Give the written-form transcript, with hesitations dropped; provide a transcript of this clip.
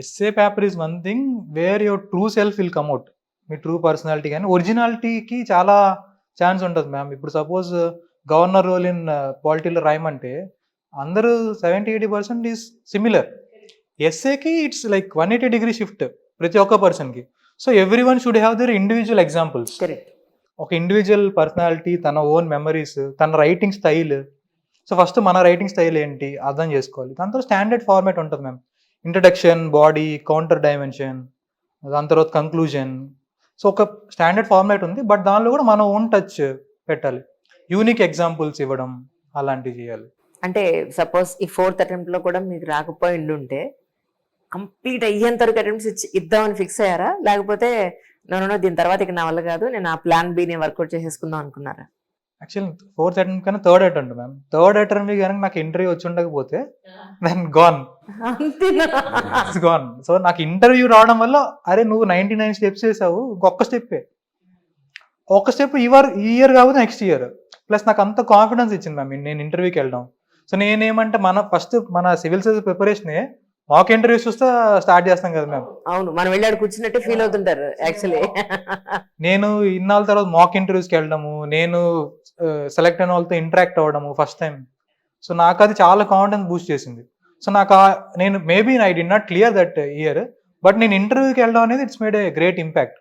Essay paper is one thing where your true self will come out. మీ true personality కానీ ఒరిజినాలిటీకి చాలా chance ఉంటుంది మ్యామ్. ఇప్పుడు సపోజ్ గవర్నర్ రోల్ ఇన్ పాలిటీలో రాయమంటే అందరూ 70-80% ఈజ్ సిమిలర్. ఎస్ఏకి ఇట్స్ లైక్ 180 డిగ్రీ షిఫ్ట్ ప్రతి ఒక్క పర్సన్కి. So every one should have their individual examples. Correct. ఒక ఇండివిజువల్ పర్సనాలిటీ, తన ఓన్ మెమరీస్, తన రైటింగ్ స్టైల్. సో ఫస్ట్ మన రైటింగ్ స్టైల్ ఏంటి అర్థం చేసుకోవాలి. దాని తర్వాత స్టాండర్డ్ ఫార్మాట్ ఉంటుంది ma'am. Introduction, body, counter dimension, దాని తర్వాత కంక్లూజన్. సో ఒక స్టాండర్డ్ ఫార్మాట్ ఉంది, బట్ దానిలో కూడా మన ఓన్ టచ్ పెట్టాలి. యూనిక్ ఎగ్జాంపుల్స్ ఇవ్వడం అలాంటివి చేయాలి. అంటే సపోజ్ ఈ 4th attempt లో కూడా మీకు రాకపోయి ఉంటే కంప్లీట్ అయ్యేంత వరకు అటెంప్ట్స్ ఇద్దామని ఫిక్స్ అయ్యారా, లేకపోతే నన్ను దీని తర్వాత ఇక నా వల్ల కాదు, నేను ఆ ప్లాన్ బి ని వర్కౌట్ చేసేసుకుందాం అనుకున్నారా? యాక్చువల్లీ 4th అటెంప్ట్ కన్నా 3rd attempt ma'am. 3rd attempt కనుక నాకు ఇంటర్వ్యూ వచ్చి ఉండకపోతే then gone. It's gone. So నాకు ఇంటర్వ్యూ రావడం వల్ల అరే నువ్వు 99 స్టెప్స్ చేసావు, ఇంకొక స్టెప్పే, ఒక స్టెప్ ఈ ఇయర్ కాకపోతే నెక్స్ట్ ఇయర్. ప్లస్ నాకు అంత కాన్ఫిడెన్స్ ఇచ్చింది మ్యామ్ నేను ఇంటర్వ్యూకి వెళ్ళడం. సో నేనేమంటే మన సివిల్ సర్వీస్ ప్రిపరేషనే మాక్ ఇంటర్వ్యూస్ చూస్తే స్టార్ట్ చేస్తాం కదా మ్యామ్. అవును, మనం వెళ్ళాడు కూర్చున్నట్టే ఫీల్ అవుతుంటారు యాక్చువల్లీ. నేను ఇన్నాళ్ళ తర్వాత మాక్ ఇంటర్వ్యూస్కి వెళ్ళడము, నేను సెలెక్ట్ అయిన వాళ్ళతో ఇంటరాక్ట్ అవ్వడము ఫస్ట్ టైం. సో నాకు అది చాలా కాన్ఫిడెన్స్ బూస్ట్ చేసింది. సో నాకు నేను maybe I did not clear that year, but నేను ఇంటర్వ్యూకి వెళ్ళడం అనేది it's made a great impact.